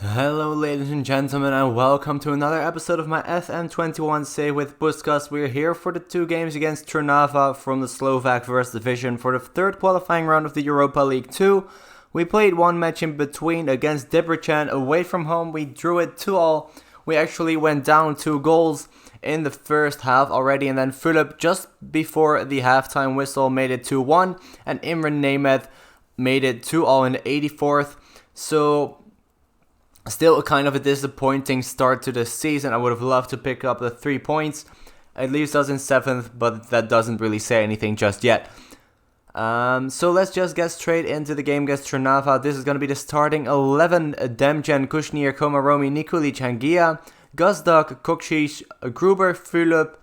Hello ladies and gentlemen and welcome to another episode of my FM21 Save with Puskas. We're here for the two games against Trnava from the Slovak First Division for the third qualifying round of the Europa League 2. We played one match in between against Debrecen away from home. We drew it 2-all. We actually went down 2 goals in the first half already, and then Philip just before the halftime whistle made it 2-1 and Imran Nemeth made it 2-all in the 84th. So still kind of a disappointing start to the season. I would have loved to pick up the 3 points. It leaves us in 7th, but that doesn't really say anything just yet. So let's just get straight into the game against Trnava. This is going to be the starting 11. Demjan, Kushnir, Komaromi, Nikolic, Hangia, Gazdak, Kokshish, Gruber, Philip,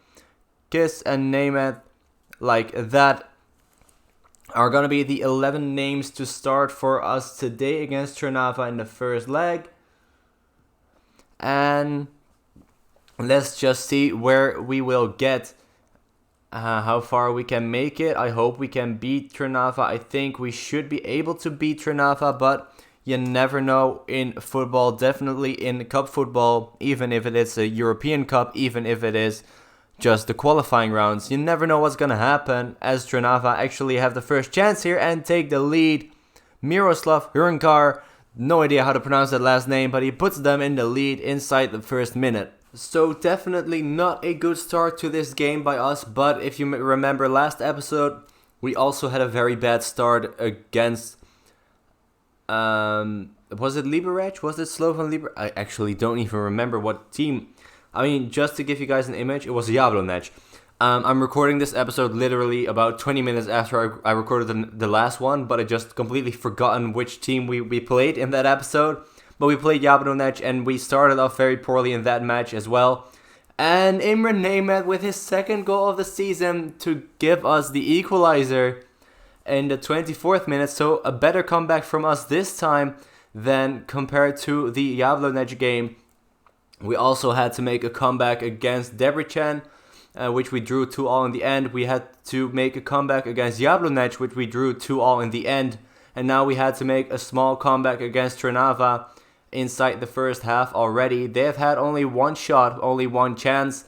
Kiss, and Nemeth. Like that are going to be the 11 names to start for us today against Trnava in the first leg. And let's just see where we will get, how far we can make it. I hope we can beat Trnava. I think we should be able to beat Trnava, but you never know in football, definitely in cup football, even if it is a European Cup, even if it is just the qualifying rounds. You never know what's going to happen, as Trnava actually have the first chance here and take the lead. Miroslav Hurnkar, no idea how to pronounce that last name, but he puts them in the lead inside the first minute. So definitely not a good start to this game by us, but if you remember last episode, we also had a very bad start against, was it Liberec? Was it Slovan Liberec? I actually don't even remember what team. I mean, just to give you guys an image, it was Jablonec. I'm recording this episode literally about 20 minutes after I recorded the last one, but I just completely forgotten which team we played in that episode. But we played Jablonec and we started off very poorly in that match as well. And Imran Nemeth with his second goal of the season to give us the equalizer in the 24th minute. So a better comeback from us this time than compared to the Jablonec game. We also had to make a comeback against Debrecen, which we drew 2-all in the end. We had to make a comeback against Jablonec, which we drew 2-all in the end. And now we had to make a small comeback against Trnava inside the first half already. They have had only one shot, only one chance,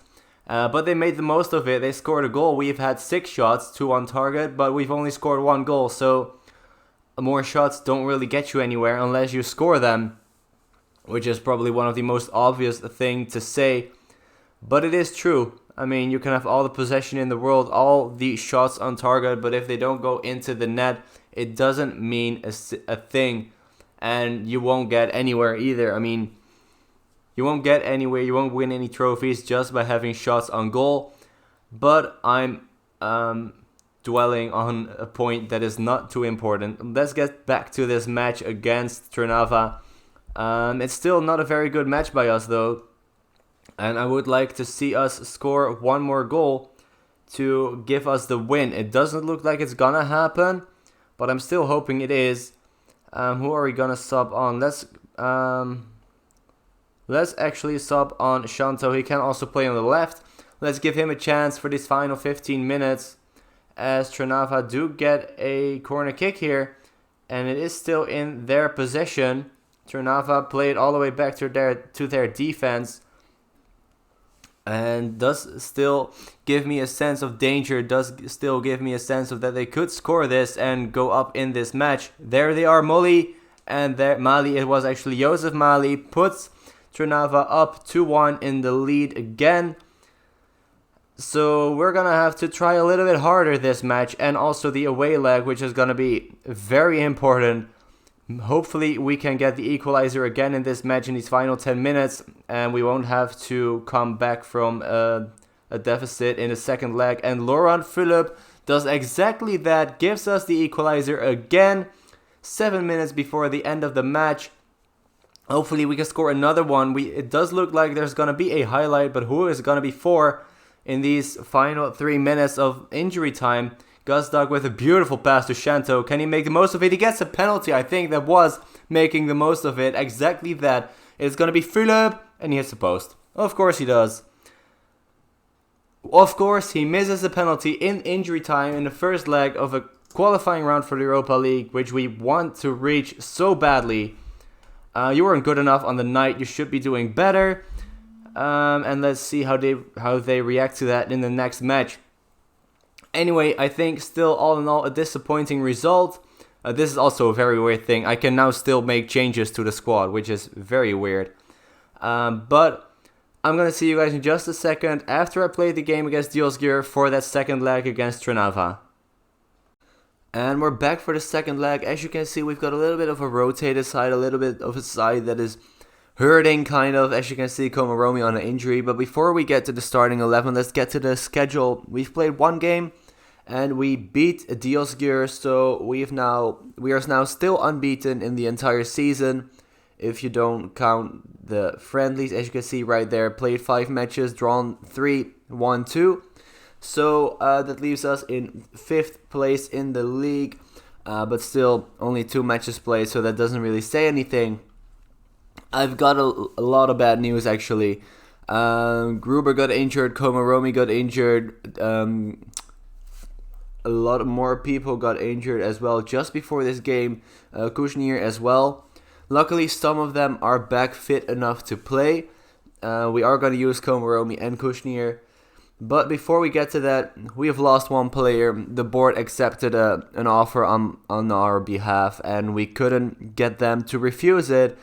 but they made the most of it. They scored a goal. We've had 6 shots, 2 on target, but we've only scored 1 goal. So more shots don't really get you anywhere unless you score them, which is probably one of the most obvious thing to say. But it is true. I mean, you can have all the possession in the world, all the shots on target, but if they don't go into the net, it doesn't mean a thing. And you won't get anywhere either. I mean, you won't get anywhere, you won't win any trophies just by having shots on goal. But I'm dwelling on a point that is not too important. Let's get back to this match against Trnava. It's still not a very good match by us though. And I would like to see us score 1 more goal to give us the win. It doesn't look like it's gonna happen, but I'm still hoping it is. Who are we gonna sub on? Let's actually sub on Shanto. He can also play on the left. Let's give him a chance for these final 15 minutes, as Trnava do get a corner kick here, and it is still in their possession. Trnava played all the way back to their defense, and does still give me a sense of danger, does still give me a sense of that they could score this and go up in this match. There they are, Moli, and there Mali, it was actually Josef Mali, puts Trnava up 2-1 in the lead again. So we're going to have to try a little bit harder this match, and also the away leg, which is going to be very important. Hopefully we can get the equalizer again in this match in these final 10 minutes, and we won't have to come back from a deficit in the second leg. And Laurent Philippe does exactly that, gives us the equalizer again 7 minutes before the end of the match. Hopefully we can score another one. It does look like there's going to be a highlight, but who is going to be for in these final 3 minutes of injury time? Gazdag with a beautiful pass to Shanto. Can he make the most of it? He gets a penalty. I think that was making the most of it. Exactly that. It's going to be Philippe, and he hits the post. Of course he does. Of course, he misses a penalty in injury time in the first leg of a qualifying round for the Europa League, which we want to reach so badly. You weren't good enough on the night. You should be doing better. And let's see how they react to that in the next match. Anyway, I think still all in all a disappointing result. This is also a very weird thing. I can now still make changes to the squad, which is very weird. But I'm going to see you guys in just a second after I play the game against Diosgyr for that second leg against Trnava. And we're back for the second leg. As you can see, we've got a little bit of a rotated side, a little bit of a side that is hurting, kind of. As you can see, Komaromi on an injury. But before we get to the starting 11, let's get to the schedule. We've played one game and we beat Diosgyr, so we are now still unbeaten in the entire season. If you don't count the friendlies, as you can see right there, played 5 matches, drawn 3, won 2. So that leaves us in 5th place in the league, but still only 2 matches played, so that doesn't really say anything. I've got a lot of bad news actually. Gruber got injured, Komaromi got injured, a lot more people got injured as well just before this game, Kushnir as well. Luckily some of them are back fit enough to play. We are going to use Komaromi and Kushnir. But before we get to that, we have lost one player. The board accepted an offer on our behalf and we couldn't get them to refuse it.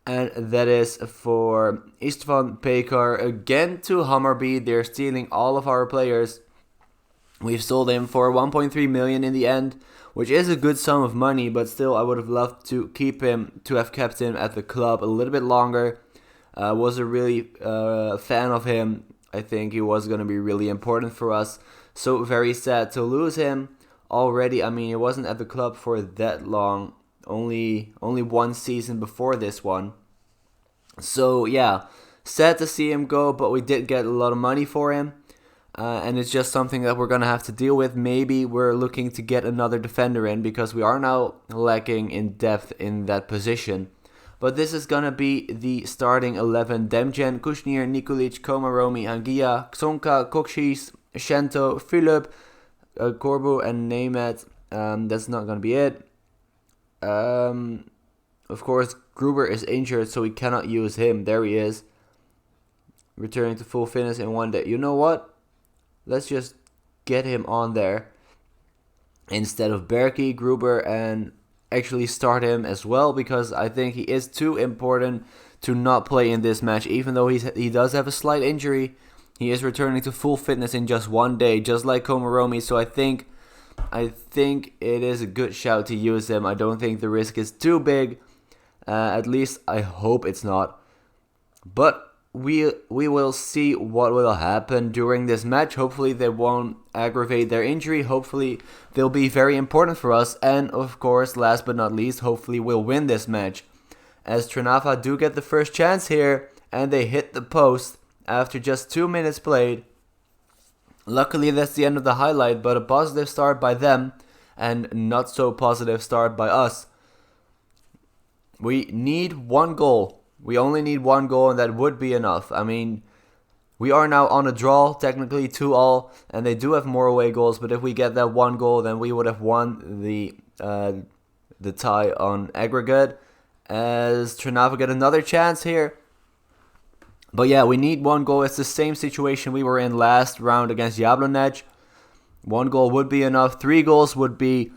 And that is for Istvan Pekar again to Hammarby. They're stealing all of our players. We've sold him for 1.3 million in the end, which is a good sum of money, but still I would have loved to have kept him at the club a little bit longer. Was a really fan of him. I think he was going to be really important for us. So very sad to lose him already. I mean, he wasn't at the club for that long. Only one season before this one. So yeah, sad to see him go, but we did get a lot of money for him. And it's just something that we're going to have to deal with. Maybe we're looking to get another defender in because we are now lacking in depth in that position. But this is going to be the starting 11. Demjan, Kushnir, Nikolic, Komaromi, Angia, Xonka, Kokshis, Shento, Philip, Korbu and Nemet. That's not going to be it. Of course, Gruber is injured, so we cannot use him. There he is. Returning to full fitness in one day. You know what? Let's just get him on there instead of Berkey, Gruber, and actually start him as well, because I think he is too important to not play in this match. Even though he does have a slight injury, he is returning to full fitness in just one day, just like Komaromi. So I think it is a good shout to use him. I don't think the risk is too big. At least I hope it's not. But we will see what will happen during this match. Hopefully they won't aggravate their injury. Hopefully they'll be very important for us. And of course, last but not least, hopefully we'll win this match. As Trnava do get the first chance here, and they hit the post after just 2 minutes played. Luckily that's the end of the highlight, but a positive start by them and not so positive start by us. We need 1 goal. We only need 1 goal, and that would be enough. I mean, we are now on a draw, technically 2-2, and they do have more away goals. But if we get that 1 goal, then we would have won the tie on aggregate. As Trnava get another chance here. But yeah, we need 1 goal. It's the same situation we were in last round against Jablonec. 1 goal would be enough. 3 goals would be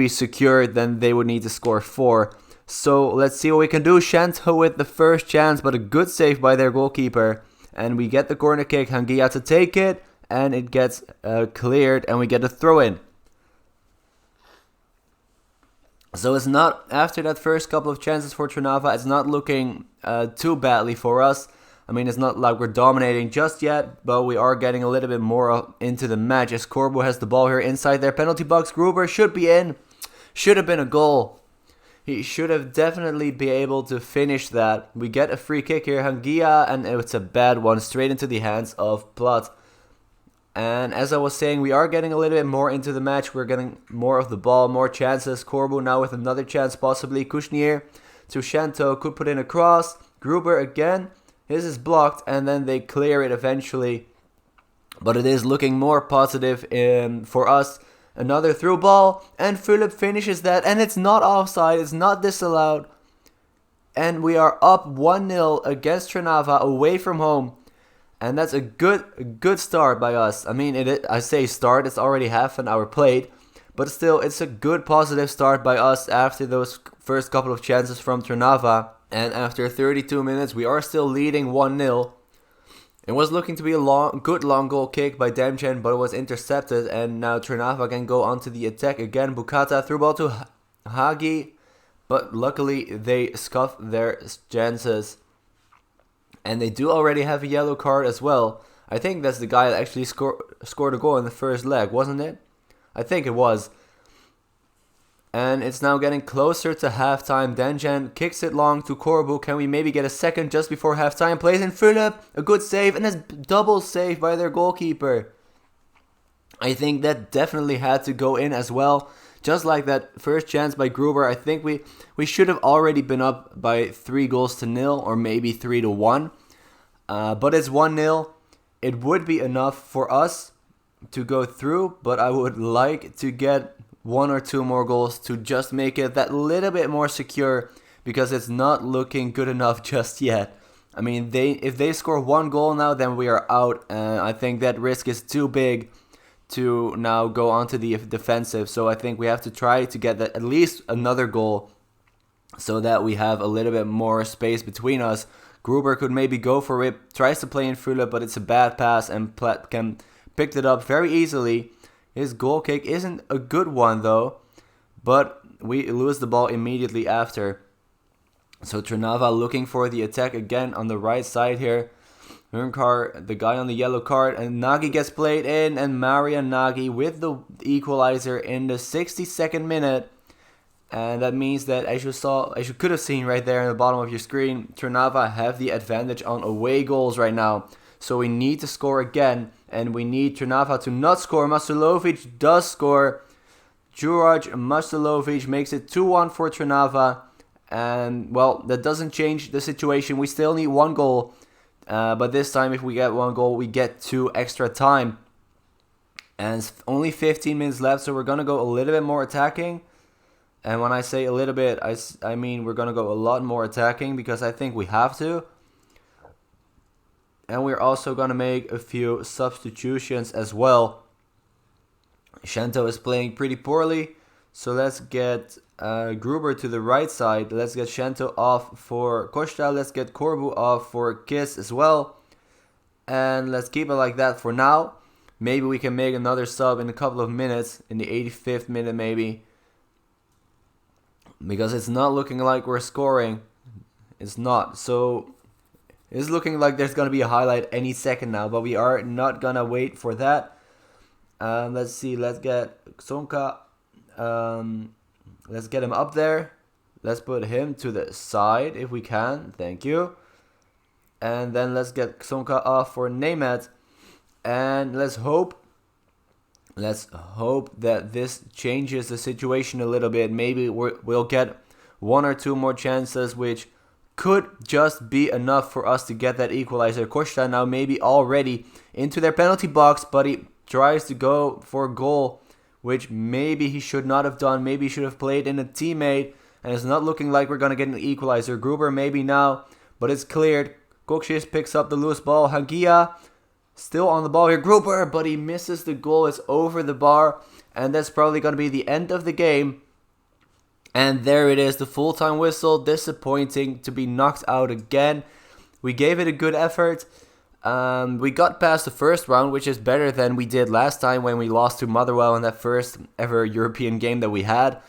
secured. Then they would need to score 4. So let's see what we can do. Shento with the first chance, but a good save by their goalkeeper. And we get the corner kick, Hangia to take it, and it gets cleared, and we get a throw in. So it's not, after that first couple of chances for Trnava, it's not looking too badly for us. I mean, it's not like we're dominating just yet, but we are getting a little bit more into the match. As Korbu has the ball here inside their penalty box. Gruber should be in. Should have been a goal. He should have definitely been able to finish that. We get a free kick here, Hangia, and it's a bad one, straight into the hands of Plat. And as I was saying, we are getting a little bit more into the match. We're getting more of the ball, more chances. Korbu now with another chance, possibly. Kushnir to Shento, could put in a cross. Gruber again. His is blocked, and then they clear it eventually. But it is looking more positive for us. Another through ball, and Philip finishes that, and it's not offside, it's not disallowed. And we are up 1-0 against Trnava away from home. And that's a good start by us. I mean, I say start, it's already half an hour played. But still, it's a good positive start by us after those first couple of chances from Trnava. And after 32 minutes, we are still leading 1-0. It was looking to be a good long goal kick by Demchen, but it was intercepted. And now Trnava can go onto the attack again. Bukata threw ball to Hagi, but luckily they scuffed their chances. And they do already have a yellow card as well. I think that's the guy that actually scored a goal in the first leg, wasn't it? I think it was. And it's now getting closer to halftime. Denjan kicks it long to Corbu. Can we maybe get a second just before halftime? Plays in Philip. A good save. And a double save by their goalkeeper. I think that definitely had to go in as well. Just like that first chance by Gruber. I think we should have already been up by 3-0 or maybe 3-1. But it's 1-0. It would be enough for us to go through, but I would like to get 1 or 2 more goals to just make it that little bit more secure, because it's not looking good enough just yet. I mean, if they score 1 goal now, then we are out, and I think that risk is too big to now go onto the defensive. So I think we have to try to get at least another goal so that we have a little bit more space between us. Gruber could maybe go for it, tries to play in Fula, but it's a bad pass, and Pletkin picked it up very easily. His goal kick isn't a good one though, but we lose the ball immediately after. So Trnava looking for the attack again on the right side here. Hernkar, the guy on the yellow card, and Nagy gets played in, and Marian Nagy with the equalizer in the 62nd minute. And that means that, as you could have seen right there in the bottom of your screen, Trnava have the advantage on away goals right now. So we need to score again, and we need Trnava to not score. Masulovic does score. Juraj Masulovic makes it 2-1 for Trnava. And, well, that doesn't change the situation. We still need 1 goal. But this time, if we get 1 goal, we get 2 extra time. And it's only 15 minutes left, so we're going to go a little bit more attacking. And when I say a little bit, I mean we're going to go a lot more attacking, because I think we have to. And we're also going to make a few substitutions as well. Shanto is playing pretty poorly. So let's get Gruber to the right side. Let's get Shanto off for Costa. Let's get Corbu off for Kiss as well. And let's keep it like that for now. Maybe we can make another sub in a couple of minutes. In the 85th minute maybe. Because it's not looking like we're scoring. It's not. So it's looking like there's going to be a highlight any second now. But we are not going to wait for that. Let's see. Let's get Sonka. Let's get him up there. Let's put him to the side if we can. Thank you. And then let's get Sonka off for Nemet. And let's hope that this changes the situation a little bit. Maybe we'll get 1 or 2 more chances, which could just be enough for us to get that equalizer. Costa now maybe already into their penalty box, but he tries to go for a goal, which maybe he should not have done. Maybe he should have played in a teammate, and it's not looking like we're going to get an equalizer. Gruber maybe now, but it's cleared. Kokshis picks up the loose ball. Hagia still on the ball here. Gruber, but he misses the goal. It's over the bar, and that's probably going to be the end of the game. And there it is, the full-time whistle. Disappointing to be knocked out again. We gave it a good effort. We got past the first round, which is better than we did last time when we lost to Motherwell in that first ever European game that we had.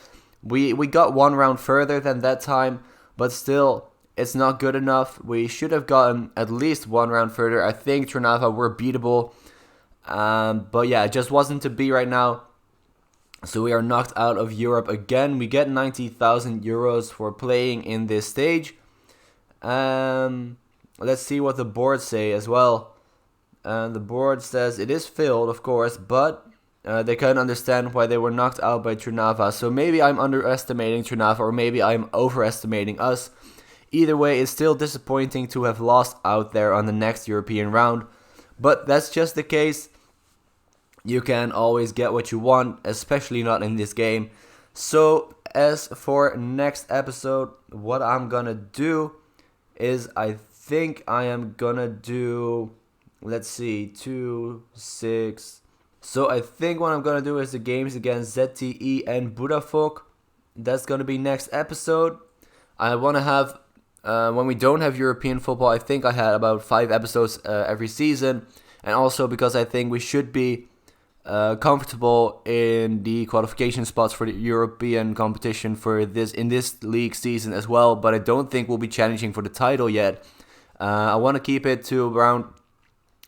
We got 1 round further than that time, but still, it's not good enough. We should have gotten at least 1 round further. I think Trnava were beatable. But yeah, it just wasn't to be right now. So we are knocked out of Europe again. We get 90,000 euros for playing in this stage. Let's see what the board say as well. The board says it is filled, of course, but they couldn't understand why they were knocked out by Trnava. So maybe I'm underestimating Trnava, or maybe I'm overestimating us. Either way, it's still disappointing to have lost out there on the next European round. But that's just the case. You can always get what you want, especially not in this game. So as for next episode, what I'm gonna do is I think I am gonna do, let's see, 2, 6. So I think what I'm gonna do is the games against ZTE and Budafok. That's gonna be next episode. I wanna have, when we don't have European football, I think I had about 5 episodes every season. And also because I think we should be comfortable in the qualification spots for the European competition for this in this league season as well, but I don't think we'll be challenging for the title yet. I want to keep it to around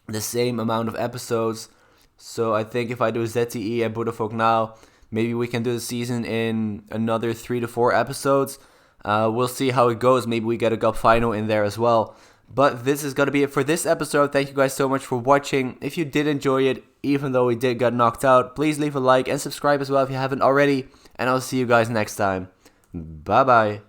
the same amount of episodes, so I think if I do ZTE and Budafok now, maybe we can do the season in another 3 to 4 episodes. We'll see how it goes. Maybe we get a cup final in there as well. But this is going to be it for this episode. Thank you guys so much for watching. If you did enjoy it, even though we did get knocked out, please leave a like and subscribe as well if you haven't already. And I'll see you guys next time. Bye bye.